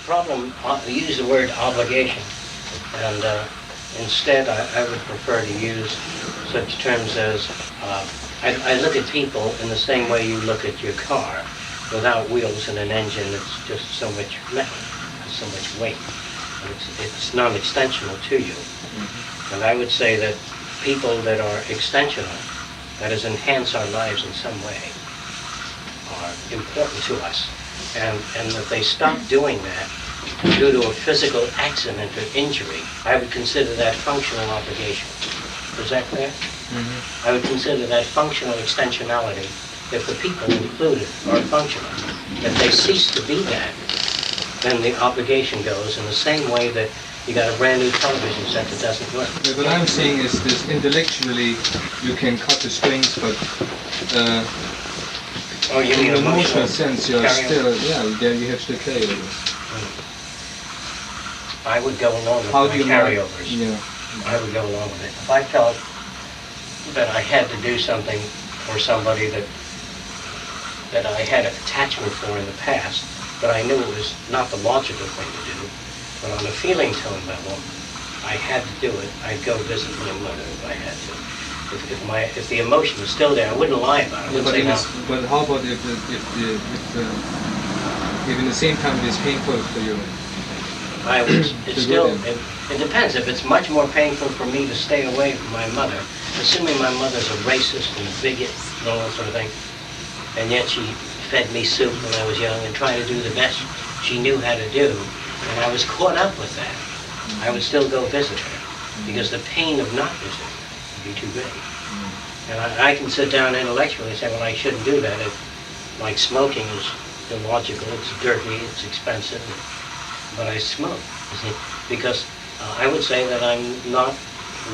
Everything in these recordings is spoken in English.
problem, you use the word obligation, and instead I would prefer to use such terms as, I look at people in the same way you look at your car, without wheels and an engine. It's just so much metal, so much weight. It's non-extensional to you. And I would say that people that are extensional, that is, enhance our lives in some way, are important to us. And that they stop doing that due to a physical accident or injury, I would consider that functional obligation. Is that clear? Mm-hmm. I would consider that functional extensionality if the people included are functional. If they cease to be that, then the obligation goes in the same way that you got a brand new television set that doesn't work. Yeah, what I'm saying is this: intellectually you can cut the strings, but in an emotional sense you're still, you have to carry over. I would go along with my carryovers. I would go along with it. If I felt that I had to do something for somebody that I had an attachment for in the past, but I knew it was not the logical thing to do, but on a feeling tone level, I had to do it. I'd go visit my mother if I had to. If the emotion was still there, I wouldn't lie about it. But how about if in the same time it is painful for you? It depends. If it's much more painful for me to stay away from my mother, assuming my mother's a racist and a bigot and all that sort of thing, and yet she fed me soup when I was young and tried to do the best she knew how to do, and I was caught up with that, I would still go visit her, because the pain of not visiting would be too great. And I can sit down intellectually and say, well, I shouldn't do that. Like smoking is illogical, it's dirty, it's expensive, but I smoke, because I would say that I'm not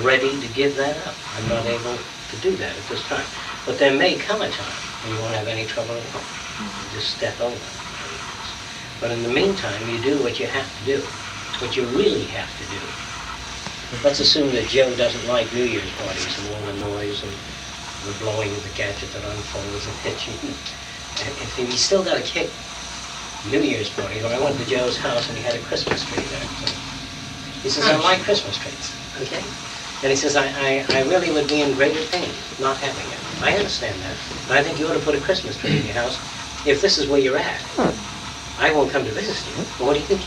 ready to give that up. I'm not able to do that at this time. But there may come a time when you won't have any trouble at all. You just step over it. But in the meantime, you do what you have to do, what you really have to do. Let's assume that Joe doesn't like New Year's parties and all the noise and the blowing of the gadget that unfolds and hits you. If he's still got a kick New Year's party, or I went to Joe's house and he had a Christmas tree there. So he says, I like Christmas trees, okay? And he says, I really would be in greater pain not having it. I understand that. But I think you ought to put a Christmas tree in your house if this is where you're at. I won't come to visit you. But what do you think?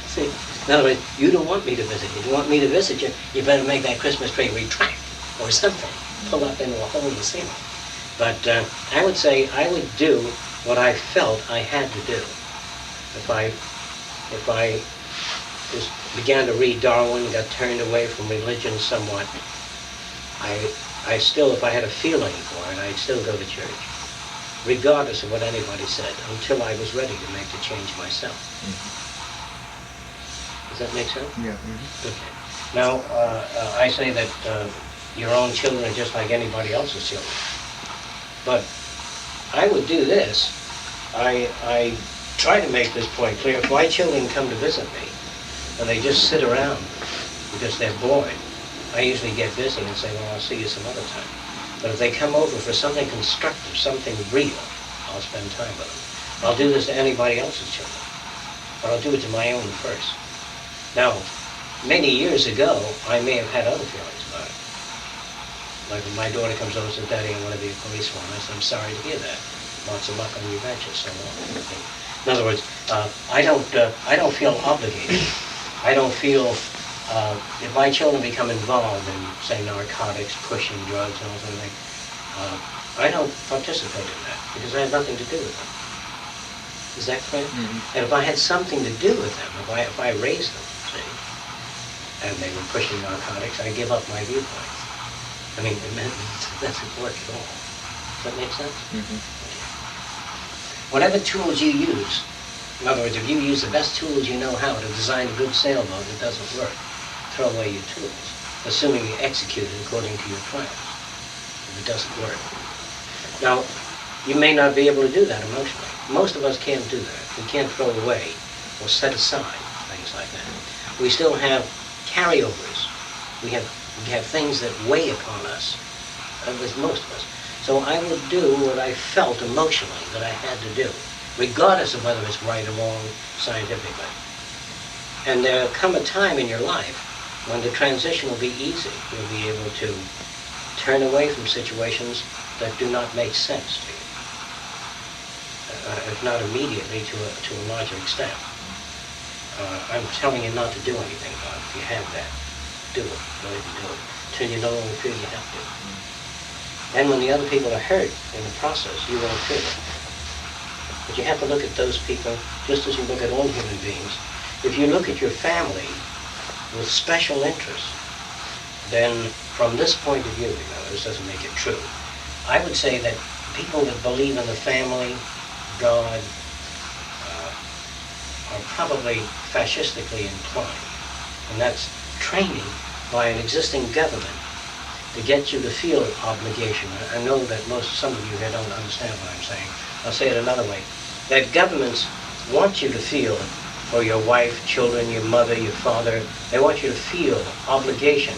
See, in other words, you don't want me to visit you. If you want me to visit you, you better make that Christmas tree retract or something. Pull up into a hole in the ceiling. But I would say I would do what I felt I had to do. If I just began to read Darwin, got turned away from religion somewhat, I still, if I had a feeling for it, I'd still go to church, regardless of what anybody said, until I was ready to make the change myself. Does that make sense? Yeah. Okay. Now, I say that your own children are just like anybody else's children. But I would do this. I try to make this point clear. If my children come to visit me and they just sit around because they're bored, I usually get busy and say, well, I'll see you some other time. But if they come over for something constructive, something real, I'll spend time with them. I'll do this to anybody else's children, but I'll do it to my own first. Now, many years ago, I may have had other feelings about it. Like when my daughter comes over and says, Daddy, I want to be a policewoman. I said, I'm sorry to hear that. Lots of luck on your ventures, so on. In other words, I don't feel obligated. I don't feel, if my children become involved in, say, narcotics, pushing drugs, and all that thing, I don't participate in that because I have nothing to do with them. Is that clear? And if I had something to do with them, if I raised them, see, and they were pushing narcotics, I give up my viewpoint. I mean, it doesn't work at all. Does that make sense? Whatever tools you use, in other words, if you use the best tools you know how to design a good sailboat that doesn't work, throw away your tools, assuming you execute it according to your plans, if it doesn't work. Now, you may not be able to do that emotionally. Most of us can't do that. We can't throw away or set aside things like that. We still have carryovers. We have things that weigh upon us, as most of us. So I would do what I felt emotionally that I had to do, regardless of whether it's right or wrong scientifically. And there'll come a time in your life when the transition will be easy. You'll be able to turn away from situations that do not make sense to you, if not immediately, to a larger extent. I'm telling you not to do anything about it. If you have that, do it. Go ahead and do it until you no longer feel you have to. And when the other people are hurt in the process, you won't feel it. But you have to look at those people just as you look at all human beings. If you look at your family with special interest, then from this point of view, this doesn't make it true. I would say that people that believe in the family, God, are probably fascistically inclined. And that's training by an existing government to get you to feel obligation. I know that some of you here don't understand what I'm saying. I'll say it another way. That governments want you to feel for your wife, children, your mother, your father, they want you to feel obligation.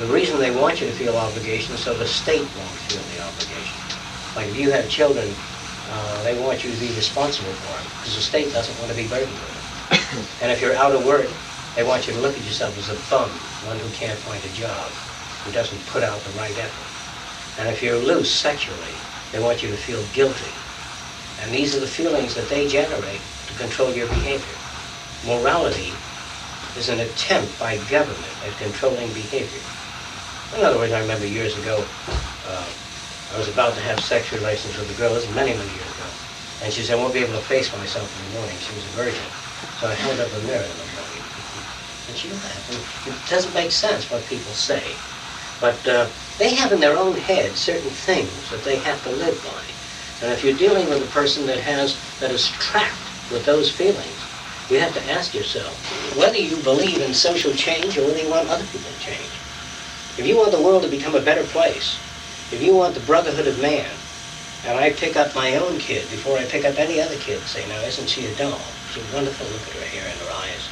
The reason they want you to feel obligation is so the state won't feel the obligation. Like if you have children, they want you to be responsible for them because the state doesn't want to be burdened with them. And if you're out of work, they want you to look at yourself as a bum, one who can't find a job, who doesn't put out the right effort. And if you're loose sexually, they want you to feel guilty. And these are the feelings that they generate to control your behavior. Morality is an attempt by government at controlling behavior. In other words, I remember years ago, I was about to have sex relations with a girl, this was many, many years ago. And she said, I won't be able to face myself in the morning. She was a virgin. So I held up a mirror in the morning. And she laughed. And it doesn't make sense what people say. But they have in their own head certain things that they have to live by. And if you're dealing with a person that is trapped with those feelings, you have to ask yourself whether you believe in social change or whether you want other people to change. If you want the world to become a better place, if you want the brotherhood of man, and I pick up my own kid before I pick up any other kid and say, now isn't she a doll? She's wonderful, look at her hair and her eyes.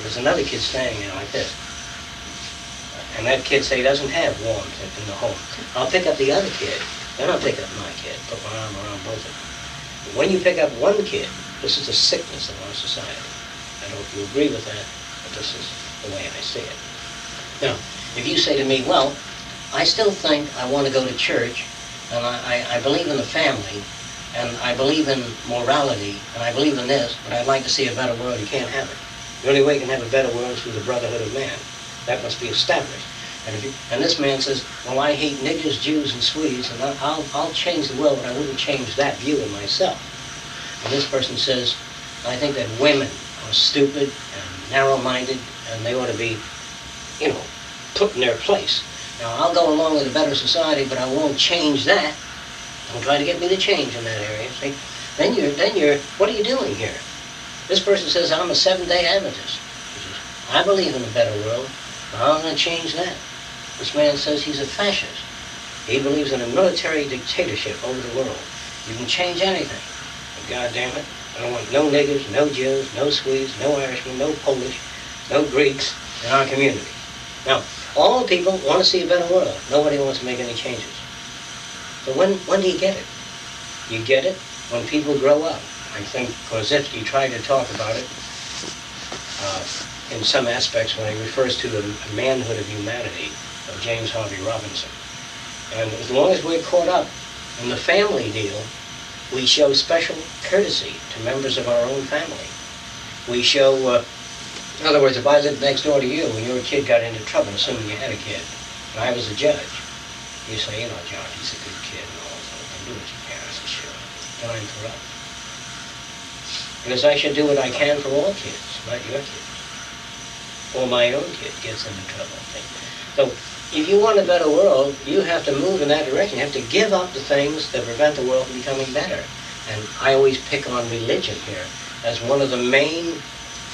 There's another kid standing there like this. And that kid say he doesn't have warmth in the home. I'll pick up the other kid, then I'll pick up my kid, put my arm around both of them. When you pick up one kid, this is a sickness of our society. I don't know if you agree with that, but this is the way I see it. Now, if you say to me, well, I still think I want to go to church, and I believe in the family, and I believe in morality, and I believe in this, but I'd like to see a better world, you can't have it. The only way you can have a better world is through the brotherhood of man. That must be established. And this man says, well, I hate niggers, Jews, and Swedes, and I'll change the world, but I wouldn't change that view in myself. And this person says, I think that women are stupid and narrow-minded, and they ought to be, put in their place. Now, I'll go along with a better society, but I won't change that. Don't try to get me to change in that area. See? Then you're, what are you doing here? This person says, I'm a Seventh-day Adventist. He says, I believe in a better world, but I'm going to change that. This man says he's a fascist. He believes in a military dictatorship over the world. You can change anything. But God damn it, I don't want no niggers, no Jews, no Swedes, no Irishmen, no Polish, no Greeks in our community. Now, all people want to see a better world. Nobody wants to make any changes. So when do you get it? You get it when people grow up. I think Korzybski tried to talk about it in some aspects when he refers to the manhood of humanity of James Harvey Robinson. And as long as we're caught up in the family deal, we show special courtesy to members of our own family. We show, in other words, if I lived next door to you and your kid got into trouble, assuming you had a kid, and I was a judge, you say, John, he's a good kid and all that, do what you can. I said, sure, fine for us. Because I should do what I can for all kids, not your kids. Or my own kid gets into trouble. So if you want a better world, you have to move in that direction. You have to give up the things that prevent the world from becoming better. And I always pick on religion here as one of the main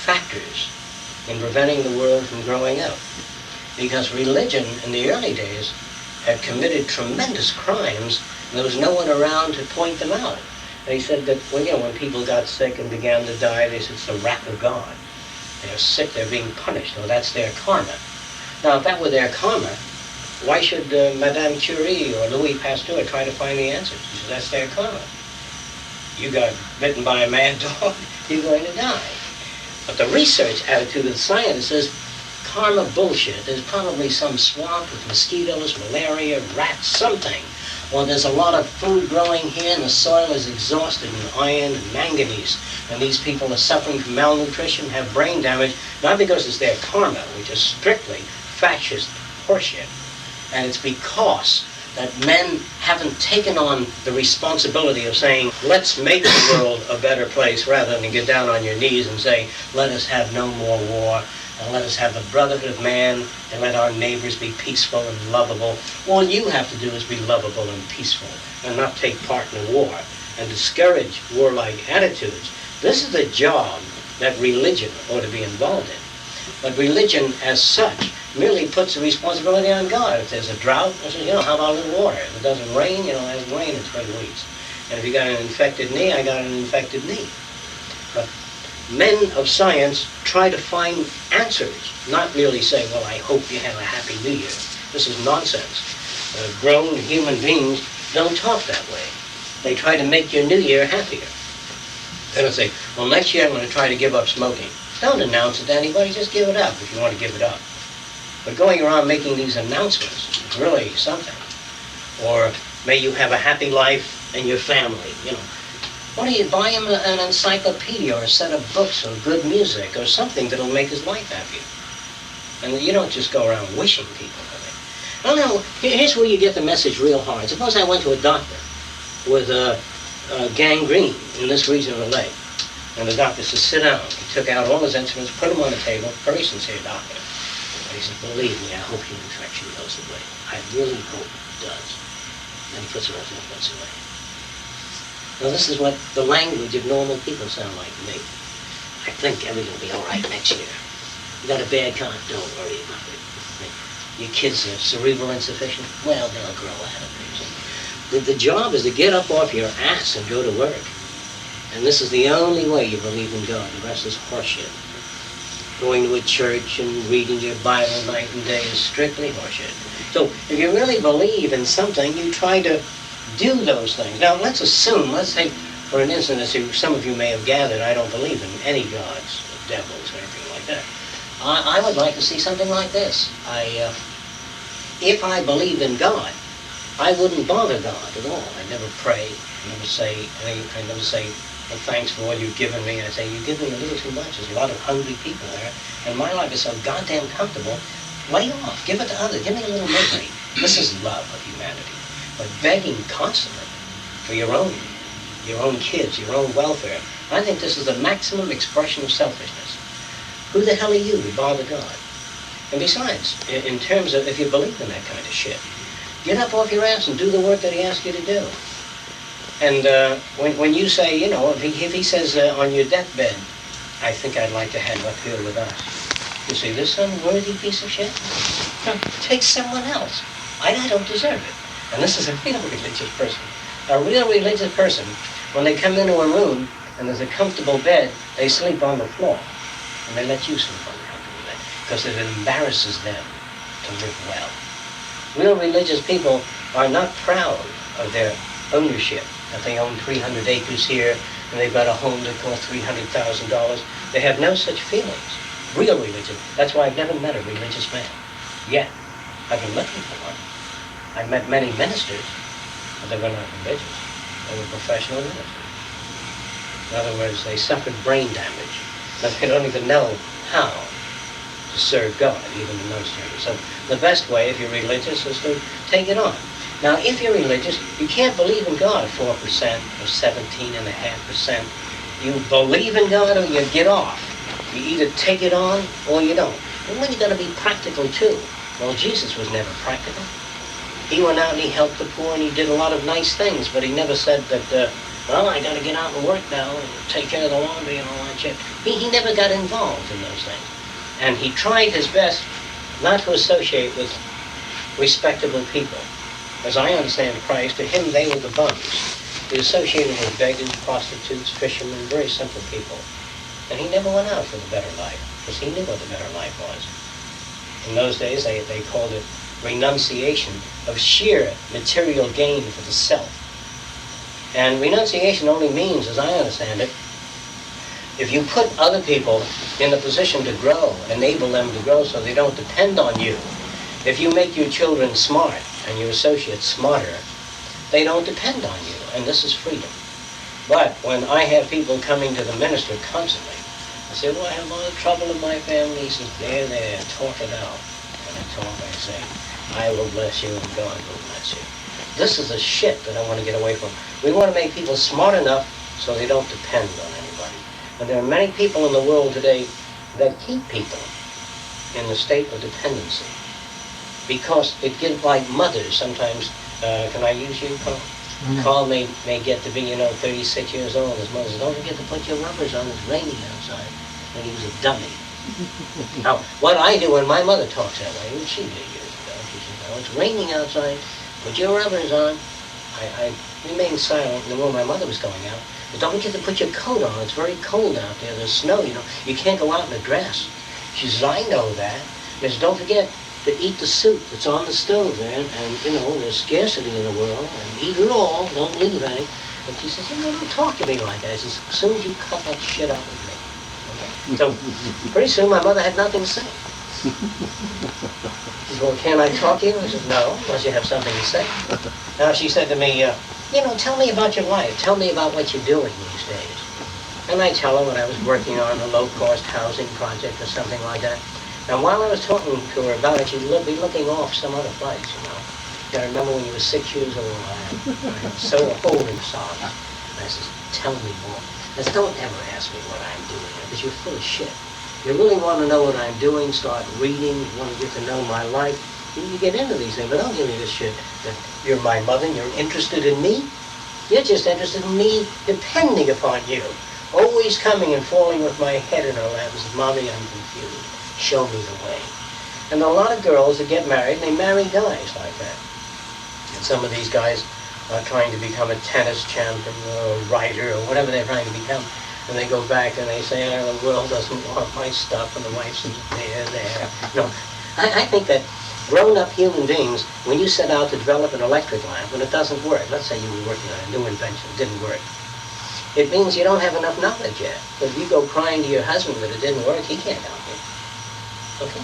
factors in preventing the world from growing up. Because religion in the early days had committed tremendous crimes, and there was no one around to point them out. They said that, when people got sick and began to die, they said it's the wrath of God. They're sick, they're being punished. Well, that's their karma. Now, if that were their karma, why should Madame Curie or Louis Pasteur try to find the answers? He said, that's their karma. You got bitten by a mad dog, you're going to die. But the research attitude of the scientist is karma bullshit. There's probably some swamp with mosquitoes, malaria, rats, something. Or there's a lot of food growing here and the soil is exhausted in iron and manganese. And these people are suffering from malnutrition, have brain damage, not because it's their karma, which is strictly fascist horseshit. And it's because that men haven't taken on the responsibility of saying, let's make the world a better place, rather than get down on your knees and say, let us have no more war, and let us have the brotherhood of man, and let our neighbors be peaceful and lovable. All you have to do is be lovable and peaceful, and not take part in a war, and discourage warlike attitudes. This is the job that religion ought to be involved in. But religion, as such, merely puts the responsibility on God. If there's a drought, I say, how about a little water? If it doesn't rain, it hasn't rained in 20 weeks. And if you got an infected knee, I got an infected knee. But men of science try to find answers, not merely say, well, I hope you have a happy new year. This is nonsense. Grown human beings don't talk that way. They try to make your new year happier. They don't say, well, next year I'm going to try to give up smoking. Don't announce it to anybody, just give it up if you want to give it up. But going around making these announcements is really something. Or may you have a happy life and your family, Why don't you buy him an encyclopedia or a set of books or good music or something that'll make his life happier? And you don't just go around wishing people for it. No, here's where you get the message real hard. Suppose I went to a doctor with gangrene in this region of the leg. And the doctor said, sit down. He took out all his instruments, put them on the table. Very sincere doctor. And he said, believe me, I hope your infection goes away. I really hope it does. And he puts those instruments away. Now this is what the language of normal people sound like to me. I think everything will be all right next year. You got a bad cough, don't worry about it. Your kids are cerebral insufficient, well, they'll grow out of it. The job is to get up off your ass and go to work. And this is the only way you believe in God. The rest is horseshit. Going to a church and reading your Bible night and day is strictly horseshit. So if you really believe in something, you try to do those things. Now let's take for an instant, as some of you may have gathered, I don't believe in any gods, devils, or anything like that. I would like to see something like this. If I believed in God, I wouldn't bother God at all. I never pray. I never say, well, thanks for all you've given me. I say, you give me a little too much. There's a lot of hungry people there, and my life is so goddamn comfortable. Lay off. Give it to others. Give me a little misery. This is love of humanity. But begging constantly for your own kids, your own welfare, I think this is the maximum expression of selfishness. Who the hell are you to bother God? And besides, in terms of if you believe in that kind of shit, get up off your ass and do the work that he asked you to do. And when you say, if he says on your deathbed, I think I'd like to have up here with us. You say, this unworthy piece of shit? No, take someone else. I don't deserve it. And this is a real religious person. A real religious person, when they come into a room and there's a comfortable bed, they sleep on the floor. And they let you sleep on the comfortable bed. Because it embarrasses them to live well. Real religious people are not proud of their ownership, that they own 300 acres here and they've got a home that costs $300,000. They have no such feelings. Real religion. That's why I've never met a religious man. Yet. I've been looking for one. I've met many ministers, but they were not religious. They were professional ministers. In other words, they suffered brain damage, but they don't even know how to serve God, even in those terms. So the best way, if you're religious, is to take it on. Now, if you're religious, you can't believe in God 4% or 17.5%. You believe in God or you get off. You either take it on or you don't. And then you got to be practical too. Well, Jesus was never practical. He went out and he helped the poor and he did a lot of nice things, but he never said that, well, I got to get out and work now and take care of the laundry and all that shit. He never got involved in those things. And he tried his best not to associate with respectable people. As I understand Christ, to him they were the bums. He associated with beggars, prostitutes, fishermen, very simple people. And he never went out for the better life, because he knew what the better life was. In those days, they called it renunciation of sheer material gain for the self. And renunciation only means, as I understand it, If you put other people in a position to grow, enable them to grow so they don't depend on you, if you make your children smart and your associates smarter, they don't depend on you, and this is freedom. But when I have people coming to the minister constantly, I say, well, I have a lot of trouble in my family. He says, there, talk it out. And I talk, I say, I will bless you and God will bless you. This is the shit that I want to get away from. We want to make people smart enough so they don't depend on anybody. And there are many people in the world today that keep people in the state of dependency because it gives, like mothers sometimes, can I use you, Carl? Mm-hmm. Carl may get to be, 36 years old. His mother says, don't forget to put your rubbers on. It's raining outside. And he was a dummy. Now, what I do when my mother talks that way, she did years ago, she says, it's raining outside. Put your rubbers on. I remained silent, and when my mother was going out, but don't forget to put your coat on. It's very cold out there. There's snow, You can't go out in a dress. She says, I know that. She says, don't forget to eat the soup that's on the stove there, and there's scarcity in the world, and eat it all, don't leave any. And she says, don't talk to me like that. She says, as soon as you cut that shit out with me. Okay? So, pretty soon my mother had nothing to say. She said, well, can I talk to you? I said, no, unless you have something to say. Now she said to me, tell me about your life. Tell me about what you're doing these days. And I tell her what I was working on, a low-cost housing project or something like that. And while I was talking to her about it, she'd be looking off some other place, I remember when you were 6 years old, I was so holding songs. And I said, tell me more. I said, don't ever ask me what I'm doing, because you're full of shit. You really want to know what I'm doing, start reading, you want to get to know my life, you get into these things, but don't give me this shit that you're my mother and you're interested in me. You're just interested in me depending upon you. Always coming and falling with my head in her lap and says, Mommy, I'm confused. Show me the way. And a lot of girls that get married, they marry guys like that. And some of these guys are trying to become a tennis champion or a writer or whatever they're trying to become. And they go back and they say, the world doesn't want my stuff, and the wife says, there. I think that grown-up human beings, when you set out to develop an electric lamp, when it doesn't work, let's say you were working on a new invention, it didn't work, it means you don't have enough knowledge yet. But if you go crying to your husband that it didn't work, he can't help you. Okay?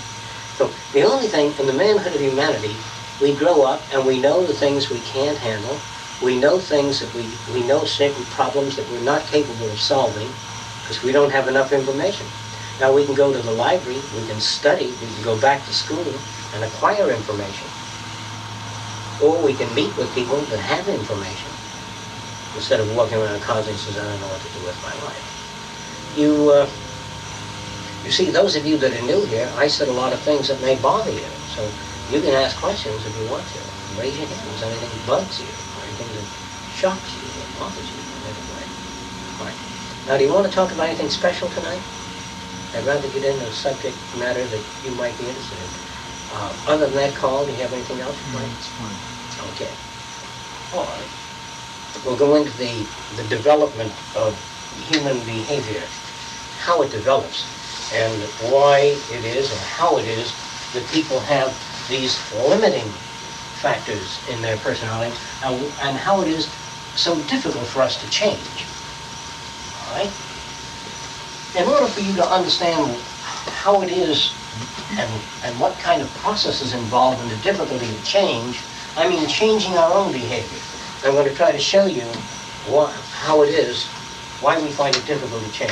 So the only thing in the manhood of humanity, we grow up and we know the things we can't handle. We know things that we know certain problems that we're not capable of solving because we don't have enough information. Now we can go to the library, we can study, we can go back to school and acquire information. Or we can meet with people that have information instead of walking around constantly says, I don't know what to do with my life. You see, those of you that are new here, I said a lot of things that may bother you. So you can ask questions if you want to. Raise your hand. Is anything that bugs you? Or anything that shocks you or bothers you in any way? All right. Now, do you want to talk about anything special tonight? I'd rather get into a subject matter that you might be interested in. Other than that, Carl, do you have anything else? No, it's fine. Okay. All right. We'll go into the development of human behavior, how it develops, and why it is or how it is that people have these limiting factors in their personalities, and how it is so difficult for us to change. All right? In order for you to understand how it is and what kind of process is involved in the difficulty of change, I mean changing our own behavior. I'm going to try to show you how it is, why we find it difficult to change.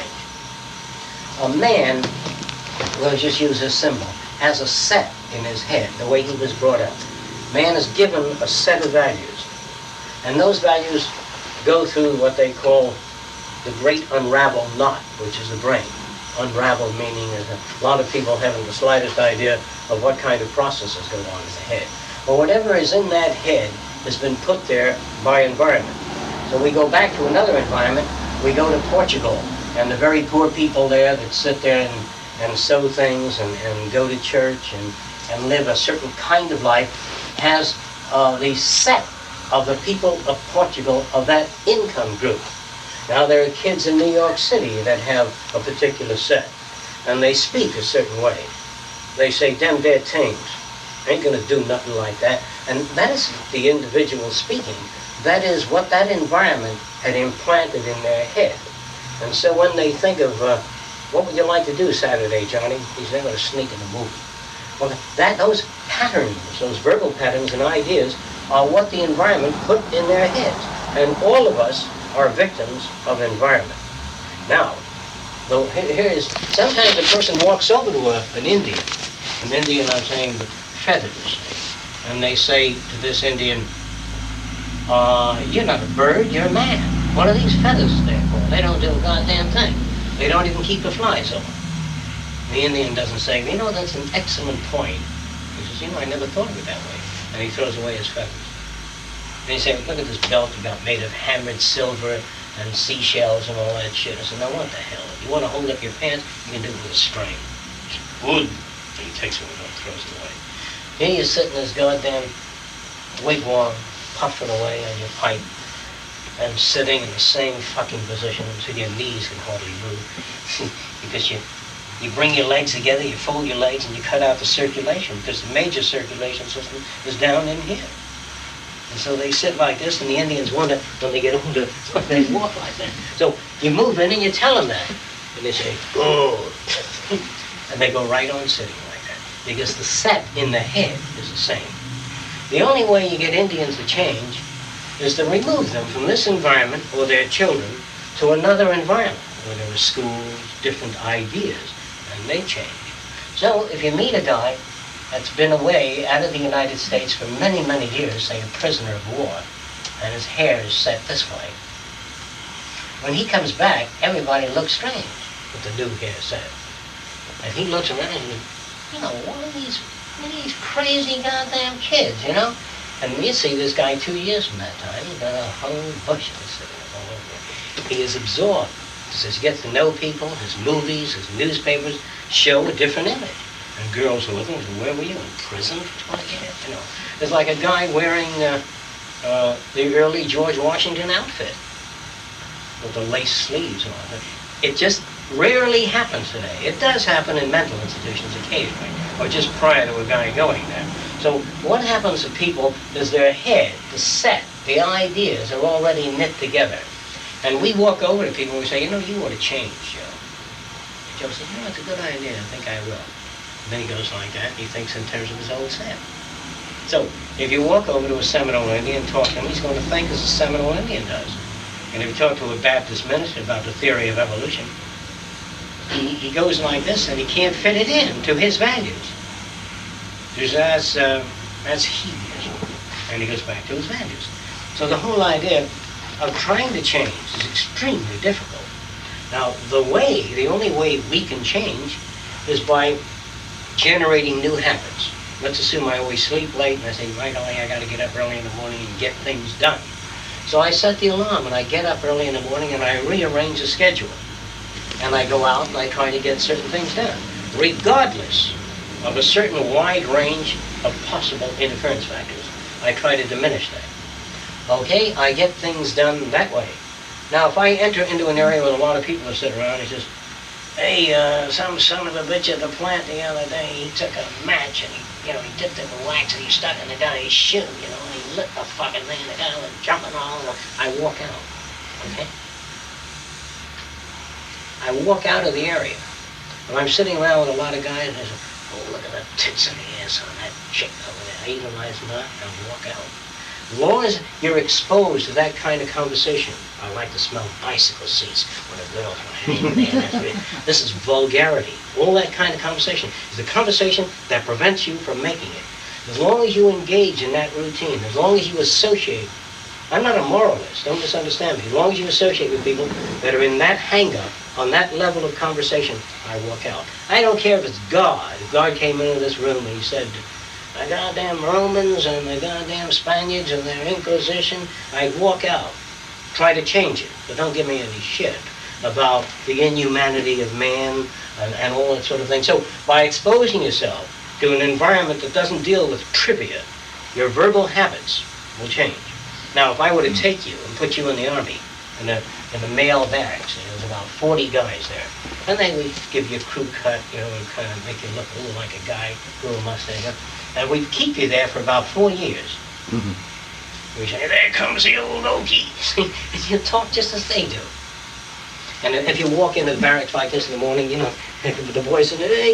A man, we'll just use this symbol, has a set in his head, the way he was brought up. Man is given a set of values, and those values go through what they call the great unravel knot, which is the brain. Unravel meaning that a lot of people haven't the slightest idea of what kind of processes go on in the head. But whatever is in that head has been put there by environment. So we go back to another environment, we go to Portugal, and the very poor people there that sit there and sew things and go to church and live a certain kind of life has the set of the people of Portugal of that income group. Now there are kids in New York City that have a particular set, and they speak a certain way. They say, "Dem dead things, ain't gonna do nothing like that." And that is the individual speaking. That is what that environment had implanted in their head. And so when they think of, what would you like to do Saturday, Johnny? He said, I'm going to sneak in the movie. Well, those patterns, those verbal patterns and ideas are what the environment put in their heads. And all of us are victims of environment. Now, here is, sometimes a person walks over to an Indian I'm saying, with feathers, and they say to this Indian, you're not a bird, you're a man. What are these feathers there for? They don't do a goddamn thing. They don't even keep the flies over. The Indian doesn't say, that's an excellent point. He says, I never thought of it that way. And he throws away his feathers. And he says, look at this belt you got made of hammered silver and seashells and all that shit. I said, now what the hell? If you want to hold up your pants, you can do it with a string. It's wood. And he takes it and throws it away. Here you sit in this goddamn wigwam, puffing away on your pipe, and sitting in the same fucking position until your knees can hardly move. Because you bring your legs together, you fold your legs, and you cut out the circulation, because the major circulation system is down in here. And so they sit like this, and the Indians wonder, when they get older, why they walk like that. So you move in and you tell them that. And they say, good. And they go right on sitting like that. Because the set in the head is the same. The only way you get Indians to change is to remove them from this environment, or their children, to another environment, where there are schools, different ideas, and they change. So if you meet a guy that's been away out of the United States for many, many years, say a prisoner of war, and his hair is set this way, when he comes back, everybody looks strange with the new hair set. And he looks around and what are these crazy goddamn kids, And you see this guy 2 years from that time, he's got a whole bush of this all over. He is absorbed. As he gets to know people, his movies, his newspapers show a different image. And girls are looking, where were you, in prison for 20 years? It's like a guy wearing the early George Washington outfit with the lace sleeves and all that. It just rarely happens today. It does happen in mental institutions occasionally, or just prior to a guy going there. So what happens to people is their head, the set, the ideas are already knit together. And we walk over to people and we say, you ought to change, Joe. And Joe says, it's a good idea, I think I will. And then he goes like that, and he thinks in terms of his old self. So if you walk over to a Seminole Indian and talk to him, he's going to think as a Seminole Indian does. And if you talk to a Baptist minister about the theory of evolution, he goes like this, and he can't fit it in to his values. Because that's hedonism. And he goes back to his values. So the whole idea of trying to change is extremely difficult. Now, the only way we can change is by generating new habits. Let's assume I always sleep late, and I say, right away, I got to get up early in the morning and get things done. So I set the alarm, and I get up early in the morning, and I rearrange the schedule. And I go out, and I try to get certain things done, regardless of a certain wide range of possible interference factors. I try to diminish that. Okay, I get things done that way. Now, if I enter into an area where a lot of people are sitting around, he says, hey, some son of a bitch at the plant the other day, he took a match and he dipped it in wax and he stuck it in the guy's shoe, and he lit the fucking thing, and the guy was jumping all over. I walk out, okay? I walk out of the area. If I'm sitting around with a lot of guys and I say, oh, look at the tits and the ass on that chick over there, I either lies or not, I'll walk out. As long as you're exposed to that kind of conversation, I like to smell bicycle seats when a girl's hanging there. This is vulgarity. All that kind of conversation is the conversation that prevents you from making it. As long as you engage in that routine, as long as you associate, I'm not a moralist, don't misunderstand me. As long as you associate with people that are in that hang-up, on that level of conversation, I walk out. I don't care if it's God. If God came into this room and he said, the goddamn Romans and the goddamn Spaniards and their Inquisition, I'd walk out. Try to change it, but don't give me any shit about the inhumanity of man and all that sort of thing. So by exposing yourself to an environment that doesn't deal with trivia, your verbal habits will change. Now, if I were to take you and put you in the army, in the male barracks, there's about 40 guys there, and they would give you a crew cut, and kind of make you look a little like a guy, a little mustache, and we'd keep you there for about 4 years. Mm-hmm. We say, there comes the old Okie. And you talk just as they do. And if you walk into the barracks like this in the morning, you know, the boys say, hey,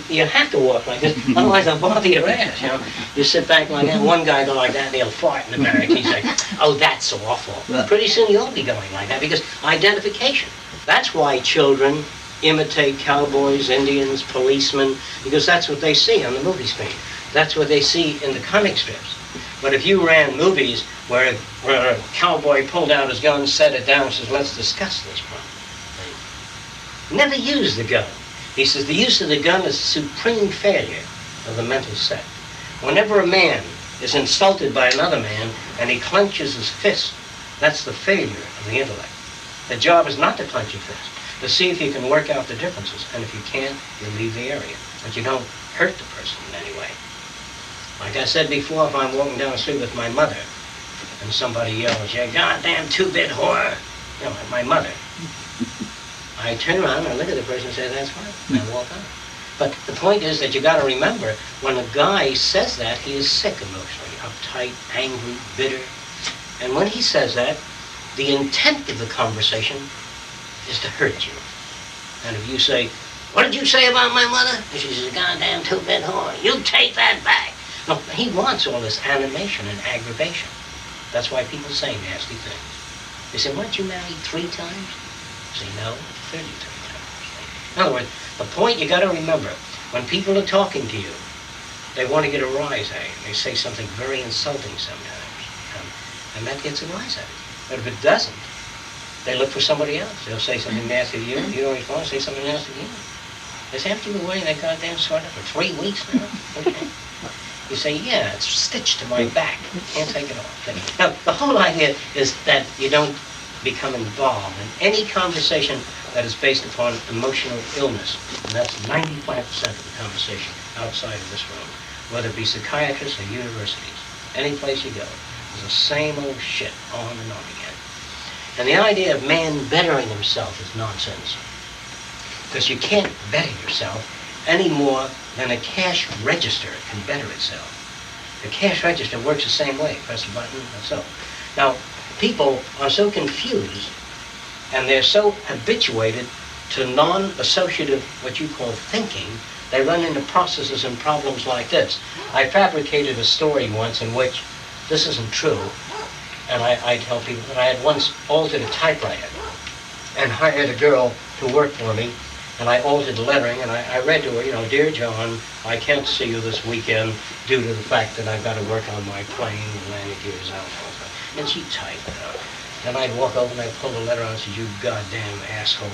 you have to walk like this, otherwise they'll bother your ass, you know. You sit back like that, one guy go like that, and he'll fart in the barracks. He's like, oh, that's awful. Pretty soon you'll be going like that, because identification. That's why children imitate cowboys, Indians, policemen, because that's what they see on the movie screen. That's what they see in the comic strips. But if you ran movies where a cowboy pulled out his gun, set it down, and says, let's discuss this problem. Never use the gun. He says the use of the gun is a supreme failure of the mental set. Whenever a man is insulted by another man and he clenches his fist, that's the failure of the intellect. The job is not to clench your fist, to see if you can work out the differences. And if you can't, you leave the area. But you don't hurt the person in any way. Like I said before, if I'm walking down the street with my mother and somebody yells, you goddamn two-bit whore, you know, my mother, I turn around and I look at the person and say, that's fine, and I walk on. But the point is that you got to remember, when a guy says that, he is sick emotionally, uptight, angry, bitter. And when he says that, the intent of the conversation is to hurt you. And if you say, what did you say about my mother? And she says, goddamn two-bit whore, you take that back. No, he wants all this animation and aggravation. That's why people say nasty things. They say, weren't you married 3 times? I say, no, 33 times. In other words, the point you got to remember, when people are talking to you, they want to get a rise out of you. They say something very insulting sometimes, and that gets a rise out of you. But if it doesn't, they look for somebody else. They'll say something nasty to you, you don't respond, say something nasty to you. They say, after you've been wearing that goddamn sweater for 3 weeks now? Okay. You say, yeah, it's stitched to my back. Can't take it off. Now, the whole idea is that you don't become involved in any conversation that is based upon emotional illness. And that's 95% of the conversation outside of this room, whether it be psychiatrists or universities. Any place you go, there's the same old shit on and on again. And the idea of man bettering himself is nonsense. Because you can't better yourself any more than a cash register can better itself. The cash register works the same way. Press a button and so. Now, people are so confused and they're so habituated to non-associative, what you call thinking, they run into processes and problems like this. I fabricated a story once in which this isn't true, and I tell people that I had once altered a typewriter and hired a girl to work for me, and I altered the lettering, and I read to her, you know, Dear John, I can't see you this weekend due to the fact that I've got to work on my plane and landing gears out. And she typed it out. Then I'd walk over and I'd pull the letter out and say, you goddamn asshole.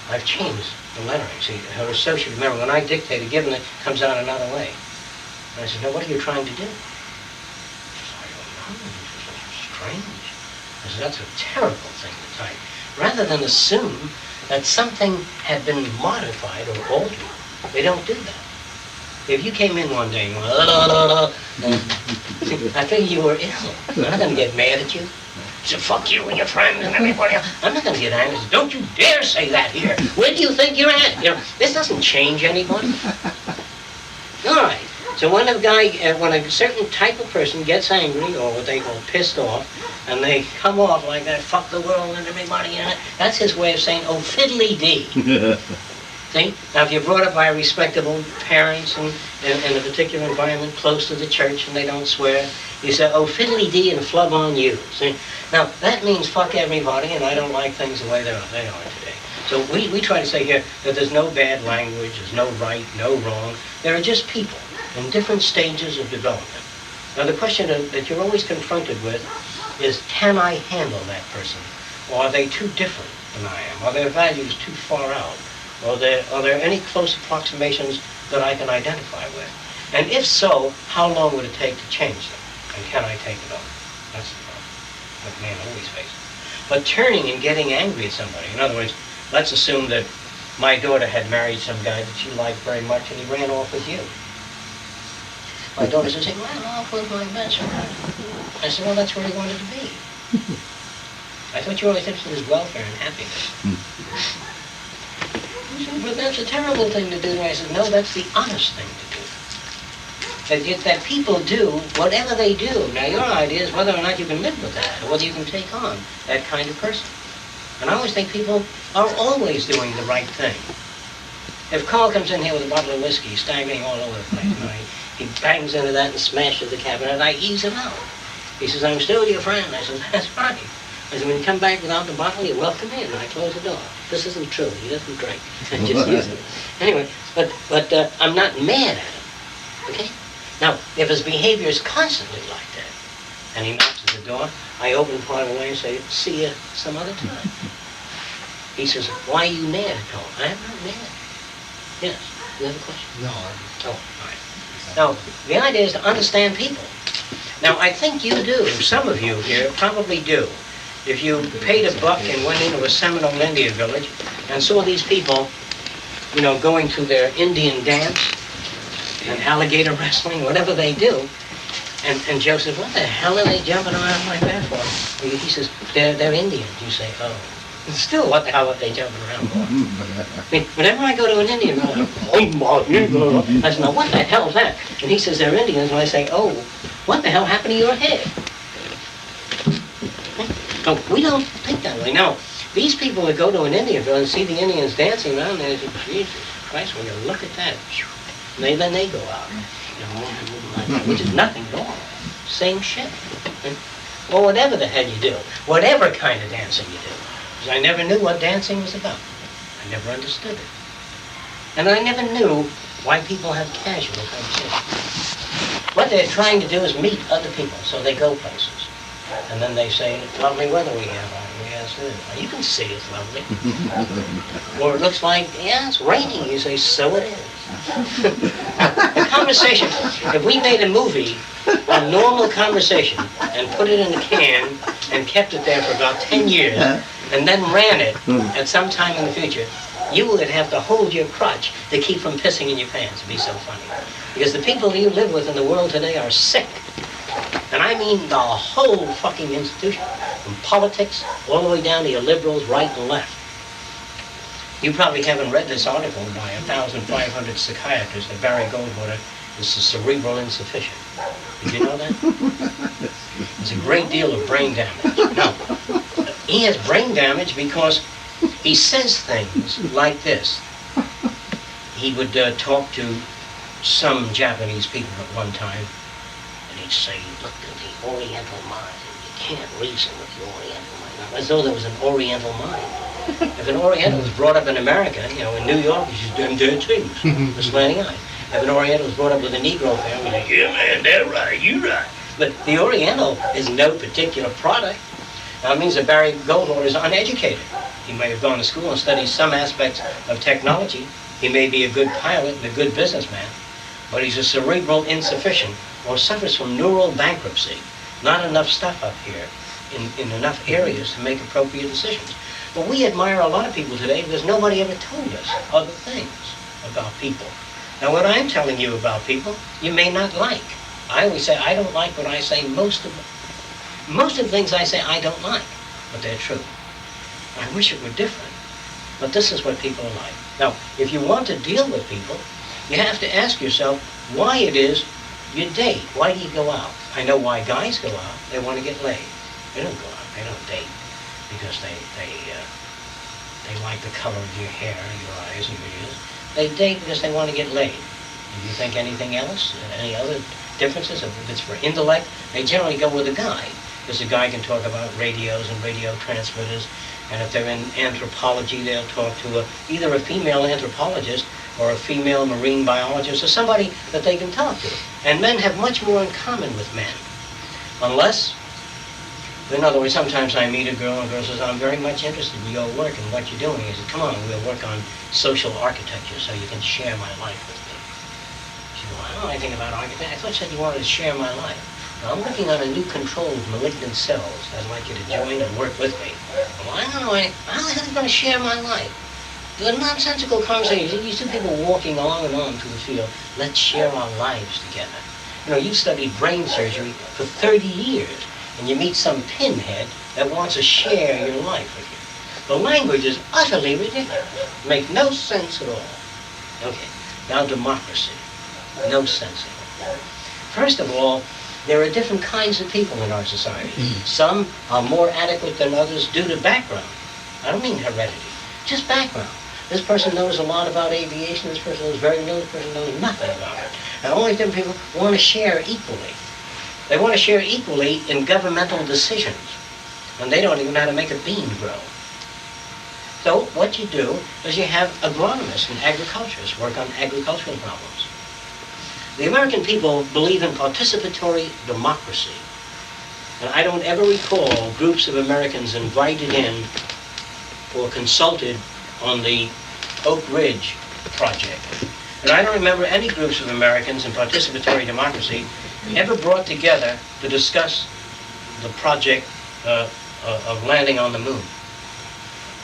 I've changed the lettering. See, her associate, remember, when I dictated, given it, comes out another way. And I said, now what are you trying to do? She said, I don't know. This is strange. I said, that's a terrible thing to type. Rather than assume that something had been modified or altered, they don't do that. If you came in one day and went, I think you were ill. I'm not going to get mad at you. I said, fuck you and your friends and everybody else. I'm not going to get angry. I said, don't you dare say that here. Where do you think you're at? You know, this doesn't change anybody. All right. So when a certain type of person gets angry, or what they call pissed off, and they come off like that, fuck the world and everybody in it, that's his way of saying, oh, fiddly-dee. See? Now, if you're brought up by respectable parents and in a particular environment close to the church and they don't swear, you say, oh, fiddly-dee and flub on you. See? Now, that means fuck everybody, and I don't like things the way they are today. So we try to say here that there's no bad language, there's no right, no wrong. There are just people in different stages of development. Now, the question that you're always confronted with is, can I handle that person? Or are they too different than I am? Are their values too far out? Are there any close approximations that I can identify with? And if so, how long would it take to change them? And can I take it on? That's the problem that man always faces. But turning and getting angry at somebody, in other words, let's assume that my daughter had married some guy that she liked very much and he ran off with you. My daughter says, he ran off with my best friend. I said, well, that's where he wanted to be. I thought you were always interested in his welfare and happiness. But that's a terrible thing to do. And I said, no, that's the honest thing to do. That people do whatever they do. Now, your idea is whether or not you can live with that, or whether you can take on that kind of person. And I always think people are always doing the right thing. If Carl comes in here with a bottle of whiskey, staggering all over the place, he bangs into that and smashes the cabinet, I ease him out. He says, I'm still your friend. I said, that's right. I said, when you come back without the bottle, you're welcome in. And I close the door. This isn't true. He doesn't drink. I just use it. Anyway, but I'm not mad at him. Okay? Now, if his behavior is constantly like that, and he knocks at the door, I open part of the way and say, see you some other time. He says, why are you mad at Carl? I'm not mad. Yes. You have a question? No. Oh, all right. Now, the idea is to understand people. Now, I think you do. Some of you here probably do. If you paid a buck and went into a Seminole Indian village and saw these people, you know, going to their Indian dance and alligator wrestling, whatever they do, and Joe says, what the hell are they jumping around like that for? He says, they're Indians. You say, oh. Still, what the hell are they jumping around for? I mean, whenever I go to an Indian village, I say, now what the hell is that? And he says, they're Indians, and I say, oh, what the hell happened to your head? No, we don't think that way. Now, these people that go to an Indian village and see the Indians dancing around, they say, Jesus Christ, when you look at that, then they go out. You know, which is nothing at all. Same shit. Or whatever the hell you do. Whatever kind of dancing you do. Because I never knew what dancing was about. I never understood it. And I never knew why people have casual conversations. What they're trying to do is meet other people, so they go places. And then they say, it's lovely weather we have out here. Yes, it is. You can see it's lovely. Or it looks like, yeah, it's raining. You say, so it is. A conversation, if we made a movie, a normal conversation, and put it in a can and kept it there for about 10 years, and then ran it at some time in the future, you would have to hold your crutch to keep from pissing in your pants. It'd be so funny. Because the people you live with in the world today are sick. And I mean the whole fucking institution, from politics all the way down to your liberals, right and left. You probably haven't read this article by 1,500 psychiatrists that Barry Goldwater is cerebral insufficient. Did you know that? There's a great deal of brain damage. No, he has brain damage because he says things like this. He would talk to some Japanese people at one time, and he'd say, look at the Oriental mind, and you can't reason with the Oriental mind. As though there was an Oriental mind. If an Oriental was brought up in America, you know, in New York, he's just doing dead things, the slanting eye. If an Oriental was brought up with a Negro family, he's like, yeah, man, they're right, you're right. But the Oriental is no particular product. Now, it means that Barry Goldwater is uneducated. He may have gone to school and studied some aspects of technology. He may be a good pilot and a good businessman, but he's a cerebral insufficient or suffers from neural bankruptcy. Not enough stuff up here in enough areas to make appropriate decisions. But we admire a lot of people today because nobody ever told us other things about people. Now, what I'm telling you about people, you may not like. I always say I don't like what I say. Most of the things I say I don't like, but they're true. I wish it were different, but this is what people are like. Now, if you want to deal with people, you have to ask yourself why it is you date. Why do you go out? I know why guys go out. They want to get laid. They don't go out. They don't date because they like the color of your hair, your eyes, and your ears. They date because they want to get laid. Do you think anything else? Any other differences? If it's for intellect, they generally go with a guy, because a guy can talk about radios and radio transmitters, and if they're in anthropology, they'll talk to either a female anthropologist or a female marine biologist or somebody that they can talk to. And men have much more in common with men. Unless, in other words, sometimes I meet a girl and the girl says, I'm very much interested in your work and what you're doing. I said, come on, we'll work on social architecture so you can share my life with me. She said, well, I don't know anything about architecture. I thought you said you wanted to share my life. Now, I'm working on a new control of malignant cells. I'd like you to join and work with me. Well, I don't know, how the hell are you going to share my life? The nonsensical conversation. You see people walking on and on through the field. Let's share our lives together. You know, you studied brain surgery for 30 years, and you meet some pinhead that wants to share your life with you. The language is utterly ridiculous. Make no sense at all. Okay, now democracy. No sense at all. First of all, there are different kinds of people in our society. Some are more adequate than others due to background. I don't mean heredity, just background. This person knows a lot about aviation, this person knows very little, this person knows nothing about it. And all these different people want to share equally. They want to share equally in governmental decisions, and they don't even know how to make a bean grow. So what you do is you have agronomists and agriculturists work on agricultural problems. The American people believe in participatory democracy. And I don't ever recall groups of Americans invited in or consulted on the Oak Ridge project. And I don't remember any groups of Americans in participatory democracy ever brought together to discuss the project of landing on the moon.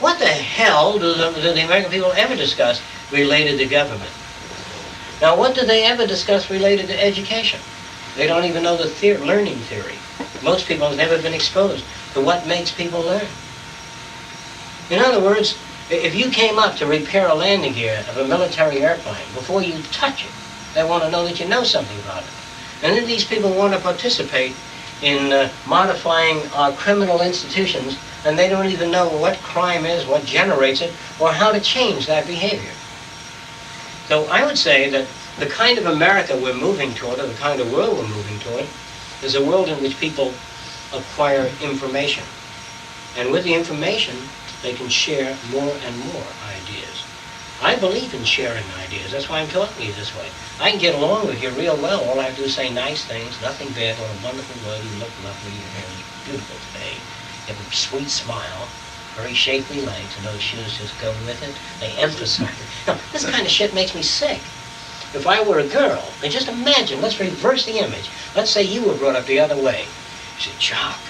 What the hell do the American people ever discuss related to government? Now, what do they ever discuss related to education? They don't even know the learning theory. Most people have never been exposed to what makes people learn. In other words, if you came up to repair a landing gear of a military airplane, before you touch it, they want to know that you know something about it. And then these people want to participate in modifying our criminal institutions, and they don't even know what crime is, what generates it, or how to change that behavior. So I would say that the kind of America we're moving toward, or the kind of world we're moving toward, is a world in which people acquire information. And with the information, they can share more and more ideas. I believe in sharing ideas. That's why I'm talking to you this way. I can get along with you real well. All I have to do is say nice things, nothing bad, what a wonderful word, you look lovely, your hair is beautiful today. You have a sweet smile, very shapely legs, and those shoes just go with it. They emphasize it. Now, this kind of shit makes me sick. If I were a girl, and just imagine, let's reverse the image. Let's say you were brought up the other way. You said, Jock,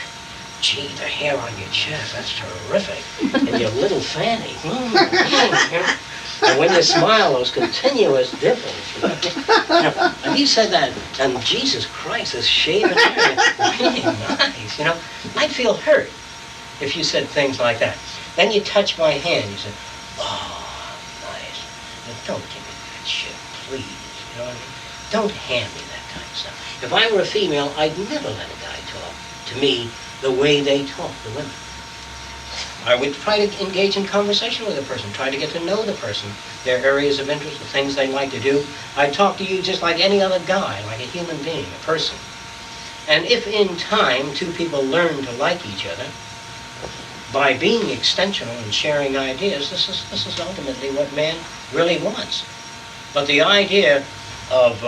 gee, the hair on your chest, that's terrific. And your little fanny. And when you smile, those continuous dimples. And you said that, and Jesus Christ, this shaven hair, really nice, I'd feel hurt if you said things like that. Then you touch my hand, you say, oh, nice. Now, don't give me that shit, please. You know what I mean? Don't hand me that kind of stuff. If I were a female, I'd never let a guy talk to me the way they talk to women. I would try to engage in conversation with a person, try to get to know the person, their areas of interest, the things they like to do. I talk to you just like any other guy, like a human being, a person. And if in time two people learn to like each other, by being extensional and sharing ideas, this is ultimately what man really wants. But the idea of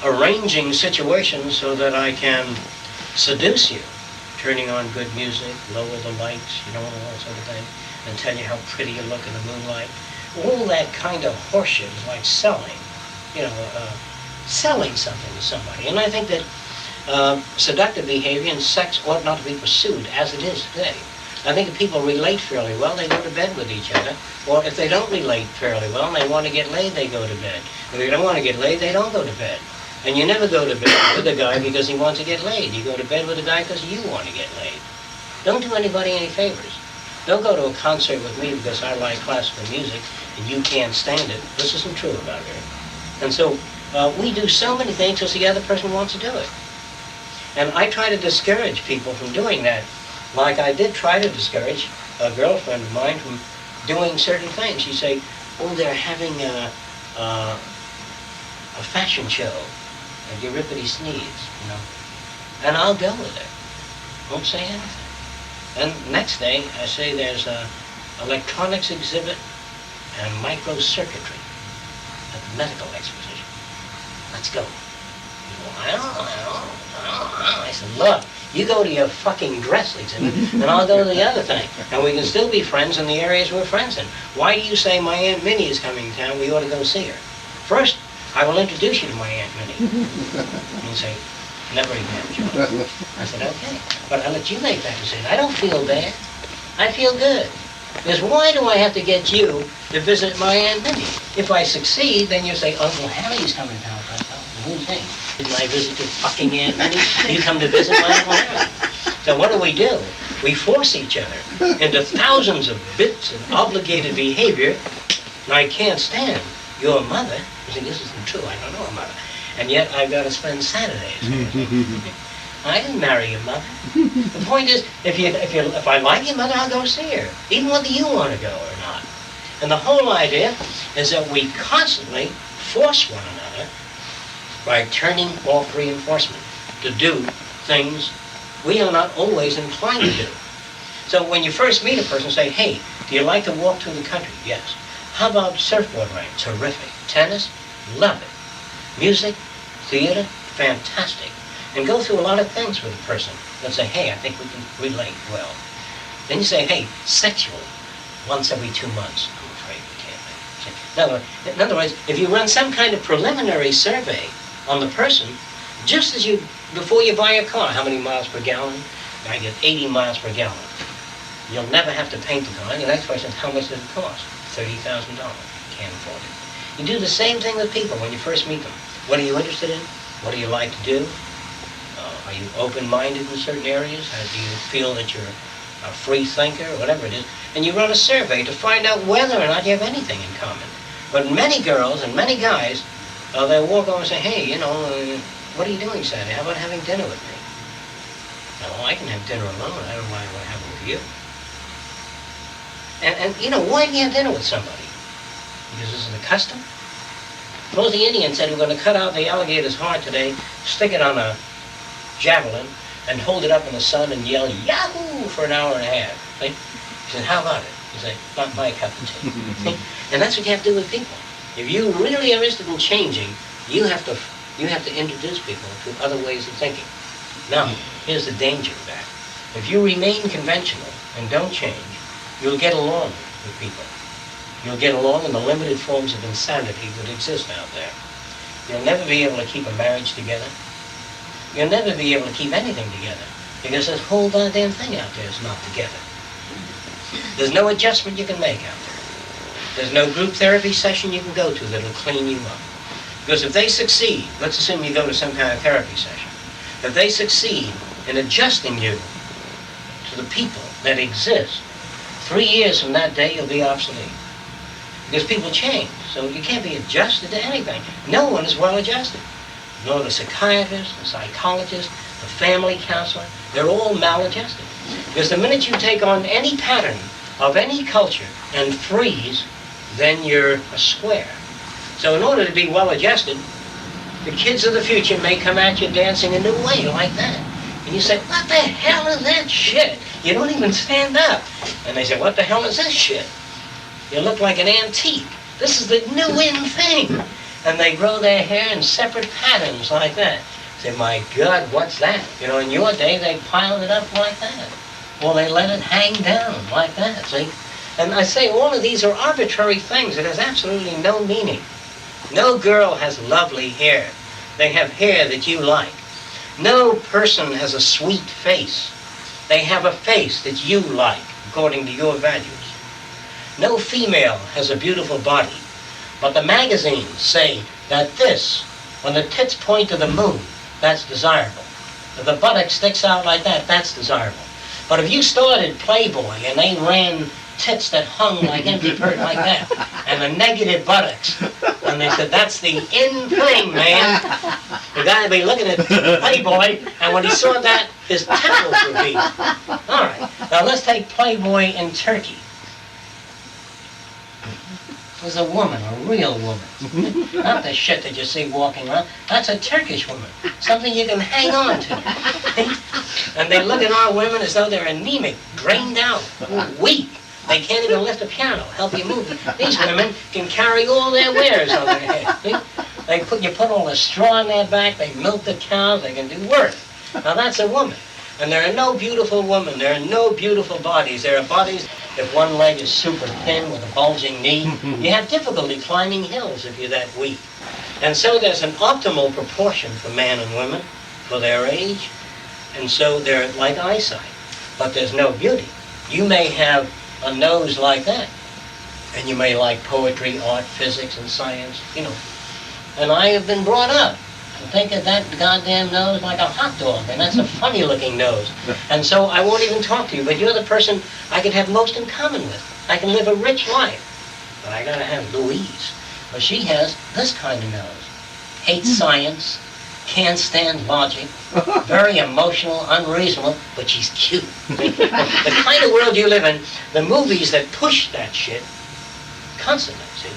arranging situations so that I can seduce you, turning on good music, lower the lights, all that sort of thing, and tell you how pretty you look in the moonlight. All that kind of horseshit is like selling, selling something to somebody. And I think that seductive behavior and sex ought not to be pursued as it is today. I think if people relate fairly well, they go to bed with each other. Or if they don't relate fairly well and they want to get laid, they go to bed. If they don't want to get laid, they don't go to bed. And you never go to bed with a guy because he wants to get laid. You go to bed with a guy because you want to get laid. Don't do anybody any favors. Don't go to a concert with me because I like classical music and you can't stand it. This isn't true about her. And so we do so many things because the other person wants to do it. And I try to discourage people from doing that. Like I did try to discourage a girlfriend of mine from doing certain things. She'd say, oh, they're having a fashion show at Euripides Sneed's, and I'll go with her. Won't say anything. And next day, I say there's a electronics exhibit and microcircuitry at the medical exposition. Let's go. I don't know. I said, look, you go to your fucking dress exhibit, and I'll go to the other thing. And we can still be friends in the areas we're friends in. Why do you say my Aunt Minnie is coming to town? We ought to go see her. First, I will introduce you to my Aunt Minnie. And you say, never again, Joe. I said, okay. But I'll let you make that decision. I don't feel bad. I feel good. Because why do I have to get you to visit my Aunt Minnie? If I succeed, then you say, Uncle Harry's coming to town. Who's he? Didn't I visit your fucking Aunt Minnie? You come to visit my Uncle Harry. So what do? We force each other into thousands of bits of obligated behavior. And I can't stand your mother. You say, this isn't true. I don't know her mother. And yet I've got to spend Saturdays. I didn't marry your mother. The point is, if I like your mother, I'll go see her, even whether you want to go or not. And the whole idea is that we constantly force one another by turning off reinforcement to do things we are not always inclined to do. So when you first meet a person, say, hey, do you like to walk through the country? Yes. How about surfboard riding? Terrific. Tennis? Love it. Music? Theater? Fantastic. And go through a lot of things with a person. They'll say, hey, I think we can relate well. Then you say, hey, sexually, once every 2 months. I'm afraid we can't make it. In other words, if you run some kind of preliminary survey on the person, just as before you buy a car, how many miles per gallon? I get 80 miles per gallon. You'll never have to paint the car. And the next question is, how much does it cost? $30,000. Can't afford it. You do the same thing with people when you first meet them. What are you interested in? What do you like to do? Are you open-minded in certain areas? Do you feel that you're a free thinker, or whatever it is? And you run a survey to find out whether or not you have anything in common. But many girls and many guys, they'll walk over and say, hey, what are you doing Saturday? How about having dinner with me? Well, I can have dinner alone. I don't mind what I have with you. And why do you have dinner with somebody? Because this is the custom? Suppose the Indian said, we're going to cut out the alligator's heart today, stick it on a javelin, and hold it up in the sun and yell, Yahoo! For an hour and a half. Right? He said, how about it? He said, not my cup of tea. And that's what you have to do with people. If you really are interested in changing, you have to introduce people to other ways of thinking. Now, here's the danger of that. If you remain conventional and don't change, you'll get along with people. You'll get along in the limited forms of insanity that exist out there. You'll never be able to keep a marriage together. You'll never be able to keep anything together because this whole goddamn thing out there is not together. There's no adjustment you can make out there. There's no group therapy session you can go to that'll clean you up. Because if they succeed, let's assume you go to some kind of therapy session, if they succeed in adjusting you to the people that exist, 3 years from that day you'll be obsolete. Because people change, so you can't be adjusted to anything. No one is well adjusted. Nor the psychiatrist, the psychologist, the family counselor, they're all maladjusted. Because the minute you take on any pattern of any culture and freeze, then you're a square. So in order to be well adjusted, the kids of the future may come at you dancing a new way like that. And you say, what the hell is that shit? You don't even stand up. And they say, what the hell is this shit? You look like an antique. This is the new in thing. And they grow their hair in separate patterns like that. Say, my God, what's that? In your day, they piled it up like that. Or they let it hang down like that, see? And I say all of these are arbitrary things. It has absolutely no meaning. No girl has lovely hair. They have hair that you like. No person has a sweet face. They have a face that you like, according to your values. No female has a beautiful body. But the magazines say that this, when the tits point to the moon, that's desirable. If the buttock sticks out like that, that's desirable. But if you started Playboy and they ran tits that hung like empty bird like that, and the negative buttocks, and they said, that's the in thing, man. The guy would be looking at Playboy, and when he saw that, his temples would be. All right, now let's take Playboy in Turkey. Was a woman, a real woman. Not the shit that you see walking around. That's a Turkish woman. Something you can hang on to. And they look at our women as though they're anemic, drained out, weak. They can't even lift a piano, help you move. These women can carry all their wares on their head. See? You put all the straw in their back, they milk the cows, they can do work. Now that's a woman. And there are no beautiful women, there are no beautiful bodies. There are bodies, if one leg is super thin with a bulging knee, you have difficulty climbing hills if you're that weak. And so there's an optimal proportion for men and women for their age, and so they're like eyesight, but there's no beauty. You may have a nose like that, and you may like poetry, art, physics, and science, And I have been brought up to think of that goddamn nose like a hot dog, and that's a funny looking nose. And so I won't even talk to you, but you're the person I can have most in common with. I can live a rich life, but I gotta have Louise. But she has this kind of nose. Hates science, can't stand logic, very emotional, unreasonable, but she's cute. The kind of world you live in, the movies that push that shit constantly, see?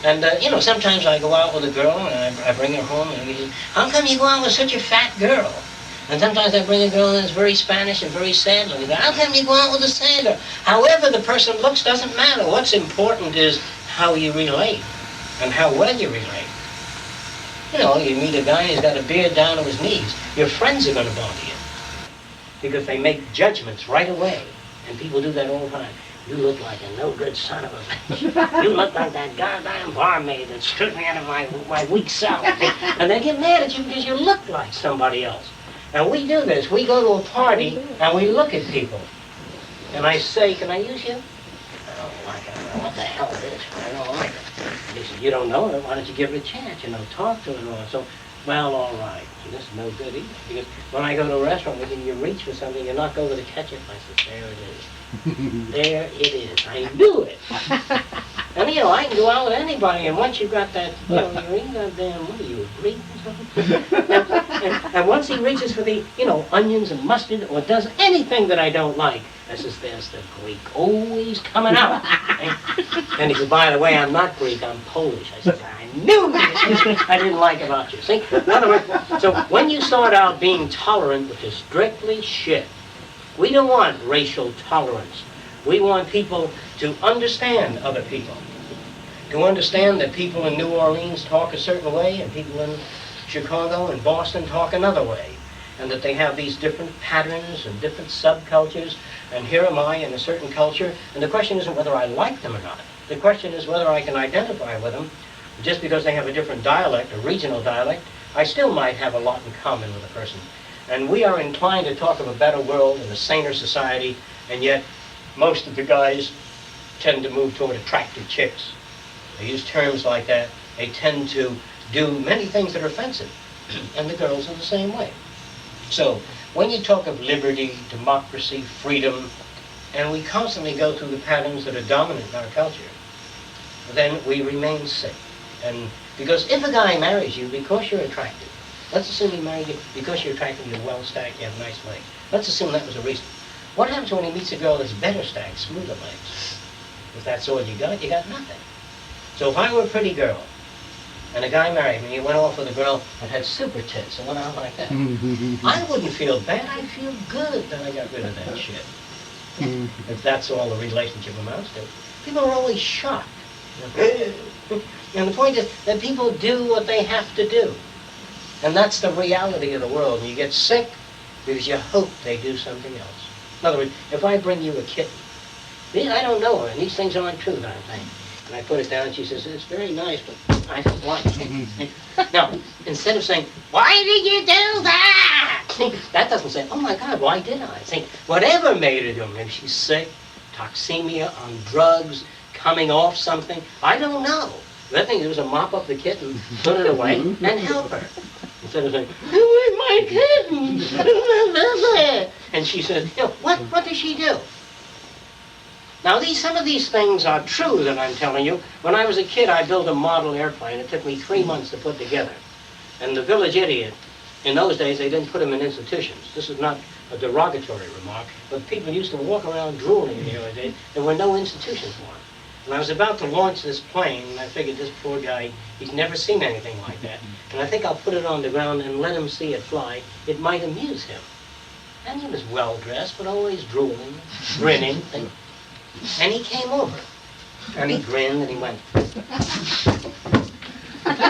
And, sometimes I go out with a girl and I bring her home and I say, how come you go out with such a fat girl? And sometimes I bring a girl that's very Spanish and very sad looking. How come you go out with a sad girl? However the person looks doesn't matter. What's important is how you relate and how well you relate. You meet a guy and he's got a beard down to his knees. Your friends are going to bother you because they make judgments right away. And people do that all the time. You look like a no-good son of a bitch. You look like that goddamn barmaid that stood me out of my weak self. And they get mad at you because you look like somebody else. And we do this. We go to a party and we look at people. And I say, can I use you? I don't like it. What the hell is this? I don't like it. He said, you don't know it. Why don't you give it a chance? Talk to it and all. So, well, all right. See, this is no good either. Because when I go to a restaurant and you reach for something, you knock over the ketchup. I said, there it is. There it is. I knew it. And I can go out with anybody, and once you've got that, you're in goddamn, what are you, a Greek or something? and once he reaches for the, onions and mustard, or does anything that I don't like, I says, there's the Greek always coming out. And he said, by the way, I'm not Greek, I'm Polish. I said, I knew this I didn't like about you. See? In other words, so when you start out being tolerant, which is strictly shit, we don't want racial tolerance. We want people to understand other people. To understand that people in New Orleans talk a certain way and people in Chicago and Boston talk another way. And that they have these different patterns and different subcultures. And here am I in a certain culture. And the question isn't whether I like them or not. The question is whether I can identify with them. Just because they have a different dialect, a regional dialect, I still might have a lot in common with a person. And we are inclined to talk of a better world and a saner society, and yet most of the guys tend to move toward attractive chicks. They use terms like that. They tend to do many things that are offensive, and the girls are the same way. So when you talk of liberty, democracy, freedom, and we constantly go through the patterns that are dominant in our culture, then we remain sick. And because if a guy marries you because you're attractive, let's assume he married you because you're attractive, you're well stacked, you have nice legs. Let's assume that was a reason. What happens when he meets a girl that's better stacked, smoother legs? If that's all you got nothing. So if I were a pretty girl, and a guy married me, he went off with a girl that had super tits and went out like that, I wouldn't feel bad, I'd feel good that I got rid of that shit. If that's all the relationship amounts to. People are always shocked. And the point is that people do what they have to do. And that's the reality of the world. And you get sick because you hope they do something else. In other words, if I bring you a kitten, I don't know her, and these things aren't true, that thing. And I put it down, and she says, it's very nice, but I don't like it. Now, instead of saying, why did you do that? See, that doesn't say, oh my God, why did I? See, whatever made her do it, maybe she's sick, toxemia, on drugs, coming off something, I don't know. The thing was to mop up the kitten, put it away, and help her. Instead of saying, where's my kitten? And she says, what does she do? Now, some of these things are true that I'm telling you. When I was a kid, I built a model airplane. It took me 3 months to put together. And the village idiot, in those days, they didn't put them in institutions. This is not a derogatory remark, but people used to walk around drooling in the early days. There were no institutions for them. And I was about to launch this plane, and I figured this poor guy, he's never seen anything like that. And I think I'll put it on the ground and let him see it fly. It might amuse him. And he was well-dressed, but always drooling, grinning. And he came over, and he grinned, and he went.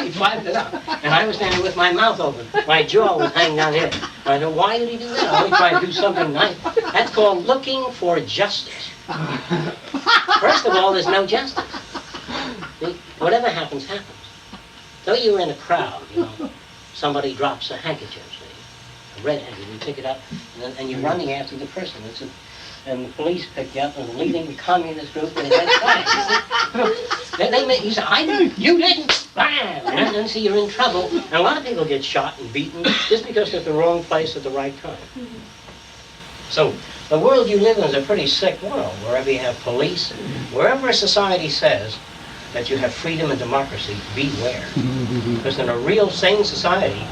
He flapped it up. And I was standing with my mouth open. My jaw was hanging down here. And I said, why did he do that? I always try to do something nice. That's called looking for justice. First of all, there's no justice. See, whatever happens, happens. Though you're in a crowd, somebody drops a handkerchief, see, a red handkerchief, you pick it up, and you're running after the person. And the police pick you up and leading the communist group with a red flag. You say, you didn't, bam! And then see you're in trouble. And a lot of people get shot and beaten just because they're at the wrong place at the right time. So the world you live in is a pretty sick world, wherever you have police, wherever a society says that you have freedom and democracy, beware. Because in a real sane society,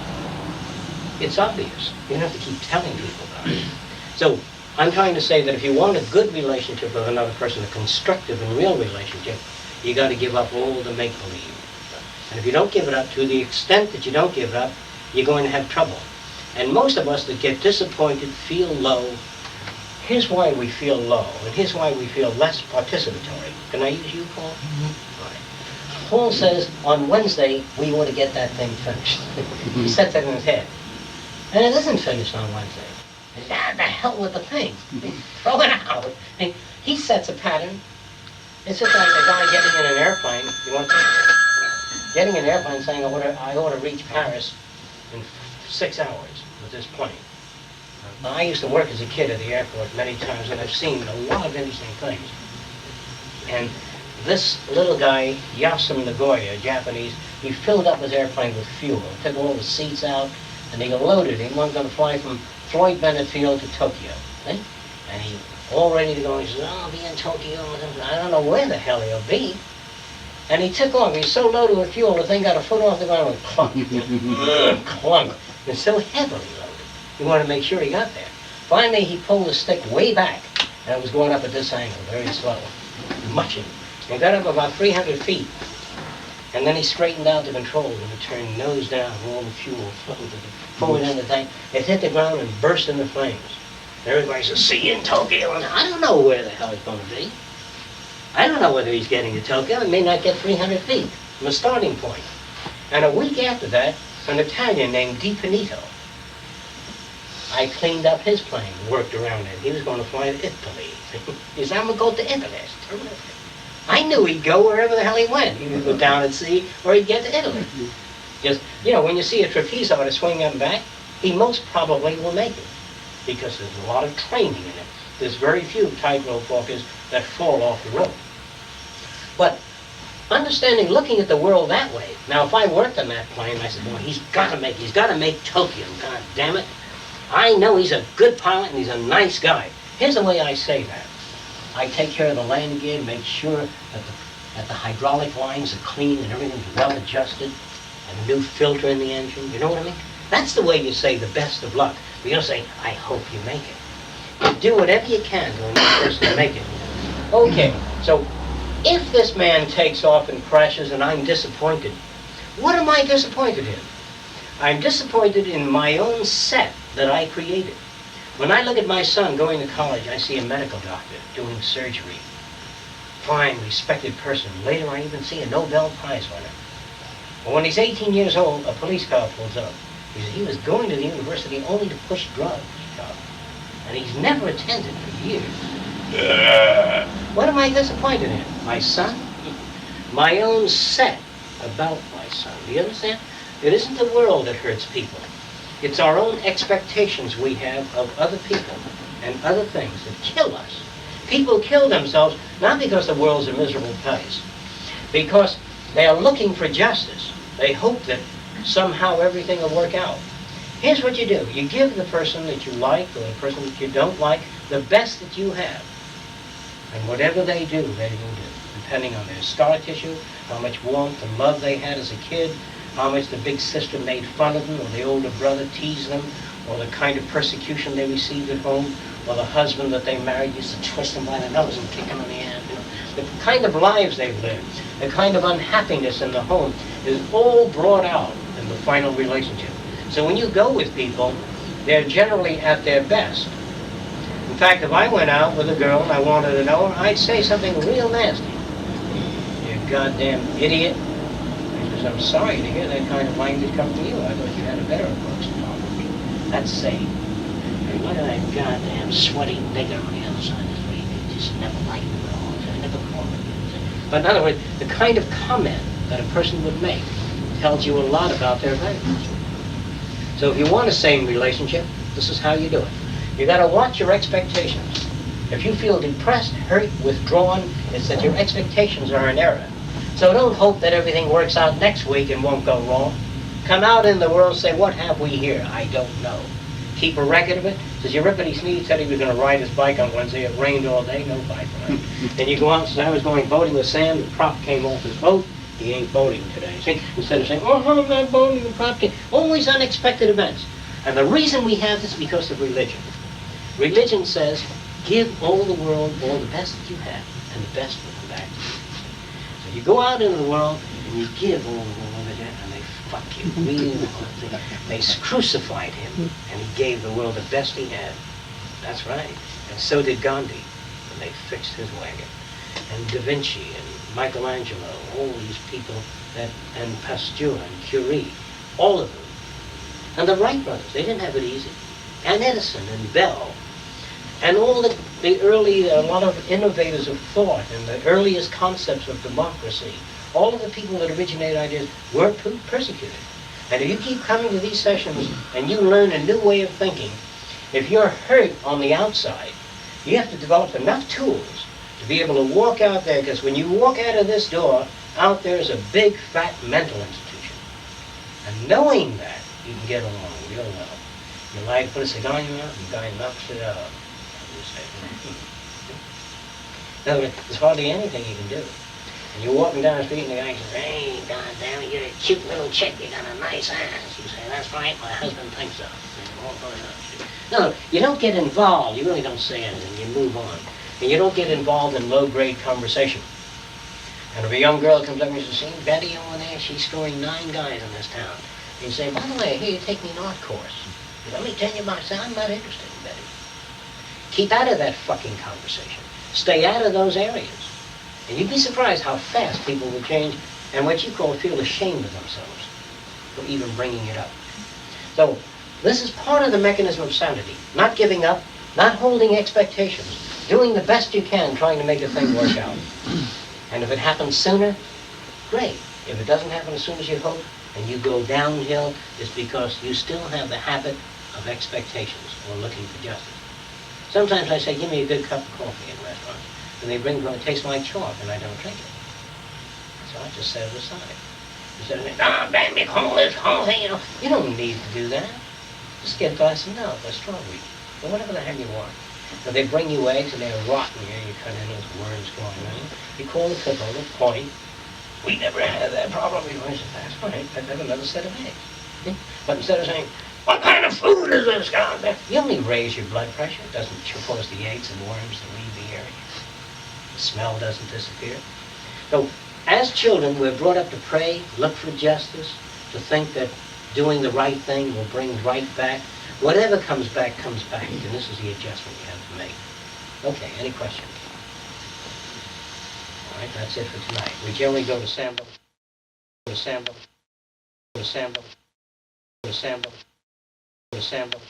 It's obvious. You don't have to keep telling people about it. So I'm trying to say that if you want a good relationship with another person, a constructive and real relationship, you got to give up all the make-believe. And if you don't give it up, to the extent that you don't give it up, you're going to have trouble. And most of us that get disappointed, feel low. Here's why we feel low, and here's why we feel less participatory. Can I use you, Paul? Mm-hmm. All right. Paul says, on Wednesday, we want to get that thing finished. He sets it in his head. And it isn't finished on Wednesday. And the hell with the thing. Throw it out. And he sets a pattern. It's just like a guy getting in an airplane. You want to getting in an airplane saying, I ought to reach Paris in 6 hours with this plane. Now, I used to work as a kid at the airport many times, and I've seen a lot of interesting things. And this little guy, Yasun Nagoya, Japanese, he filled up his airplane with fuel, took all the seats out, and he loaded it. He was going to fly from Floyd Bennett Field to Tokyo. Eh? And he all ready to go. He says, I'll be in Tokyo. I don't know where the hell he'll be. And he took off. He was so loaded with fuel, the thing got a foot off the ground and clunk. Clunk. It's so heavily loaded. He wanted to make sure he got there. Finally, he pulled the stick way back, and it was going up at this angle, very slow, muching. He got up about 300 feet, and then he straightened out the controls, and it turned nose down, and all the fuel floated forward in the tank. It hit the ground and burst into flames. And everybody says, see you in Tokyo. And I don't know where the hell he's going to be. I don't know whether he's getting to Tokyo. He may not get 300 feet from a starting point. And a week after that, an Italian named Di Pinito, I cleaned up his plane, worked around it. He was going to fly to Italy. He said, I'm going to go to Italy. That's terrific. I knew he'd go wherever the hell he went. He would go down at sea, or he'd get to Italy. Just, when you see a trapeze artist swing up and back, he most probably will make it, because there's a lot of training in it. There's very few tightrope walkers that fall off the rope. But understanding, looking at the world that way. Now, if I worked on that plane, I said, boy, he's got to make Tokyo. God damn it! I know he's a good pilot and he's a nice guy. Here's the way I say that. I take care of the landing gear, make sure that the hydraulic lines are clean and everything's well adjusted, and a new filter in the engine. You know what I mean? That's the way you say the best of luck. You don't say, I hope you make it. You do whatever you can to want the person to make it. Okay, so if this man takes off and crashes and I'm disappointed, what am I disappointed in? I'm disappointed in my own set that I created. When I look at my son going to college, I see a medical doctor doing surgery. Fine, respected person. Later I even see a Nobel Prize winner. But when he's 18 years old, a police car pulls up. He said he was going to the university only to push drugs. And he's never attended for years. What am I disappointed in? My son? My own set about my son. Do you understand? It isn't the world that hurts people. It's our own expectations we have of other people and other things that kill us. People kill themselves not because the world's a miserable place, because they are looking for justice. They hope that somehow everything will work out. Here's what you do. You give the person that you like or the person that you don't like the best that you have. And whatever they do, they will do, depending on their scar tissue, how much warmth and love they had as a kid, how much the big sister made fun of them, or the older brother teased them, or the kind of persecution they received at home, or the husband that they married used to twist them by the nose and kick them in the ass. The kind of lives they've lived, the kind of unhappiness in the home is all brought out in the final relationship. So when you go with people, they're generally at their best. In fact, if I went out with a girl and I wanted to know her, I'd say something real nasty. You goddamn idiot. Because I'm sorry to hear that kind of language come from you. I thought you had a better approach to talking. That's sane. And look at that goddamn sweaty nigger on the other side of the street. He just never liked me at all. I never called him. But in other words, the kind of comment that a person would make tells you a lot about their values. So if you want a sane relationship, this is how you do it. You got to watch your expectations. If you feel depressed, hurt, withdrawn, it's that your expectations are in error. So don't hope that everything works out next week and won't go wrong. Come out in the world and say, what have we here? I don't know. Keep a record of it. Says Euripides Sneed said he was going to ride his bike on Wednesday. It rained all day, no bike ride. Then you go out and say, I was going boating with Sam. The prop came off his boat. He ain't boating today. See, instead of saying, oh, I'm not boating, the prop came. Always unexpected events. And the reason we have this is because of religion. Religion says, give all the world all the best that you have, and the best will come back to you. So you go out into the world, and you give all the world that you have, and they fuck you. They crucified him, and he gave the world the best he had. That's right. And so did Gandhi, and they fixed his wagon. And Da Vinci, and Michelangelo, all these people, and Pasteur, and Curie, all of them. And the Wright brothers, they didn't have it easy. And Edison, and Bell, and all the early, a lot of innovators of thought, and the earliest concepts of democracy, all of the people that originated ideas were persecuted. And if you keep coming to these sessions and you learn a new way of thinking, if you're hurt on the outside, you have to develop enough tools to be able to walk out there, because when you walk out of this door, out there is a big, fat mental institution. And knowing that, you can get along real well. You like, put a cigar in your mouth, and the guy knocks it out. You say, in other words, there's hardly anything you can do. And you're walking down the street and the guy says, hey, goddamn it, you're a cute little chick, you got a nice ass. You say, that's right, my husband thinks so. No, you don't get involved. You really don't say anything. You move on. And you don't get involved in low-grade conversation. And if a young girl comes up and says, see, Betty over there, she's scoring 9 guys in this town. And you say, by the way, here, you take me an art course. Let me tell you about it. I'm not interested in Betty. Keep out of that fucking conversation. Stay out of those areas. And you'd be surprised how fast people will change and what you call feel ashamed of themselves for even bringing it up. So this is part of the mechanism of sanity. Not giving up, not holding expectations, doing the best you can trying to make the thing work out. And if it happens sooner, great. If it doesn't happen as soon as you hope and you go downhill, it's because you still have the habit of expectations or looking for justice. Sometimes I say, give me a good cup of coffee in restaurants. And they bring it tastes like chalk, and I don't drink it. So I just set it aside. Instead of saying, damn me, this whole thing, you don't need to do that. Just get a glass of milk or strawberry, or whatever the hell you want. And they bring you eggs, and they're rotten here. You cut in those worms going on. You call the cook over, point. We never had that problem before. I said, that's right, I'd have another set of eggs. But instead of saying, what kind of food is this, God? You only raise your blood pressure. It doesn't cause the eggs and worms to leave the area. The smell doesn't disappear. So, as children, we're brought up to pray, look for justice, to think that doing the right thing will bring right back. Whatever comes back, comes back. And this is the adjustment you have to make. Okay, any questions? All right, that's it for tonight. We generally go to sample, go to sample, go to sample, go to sample, go to sample.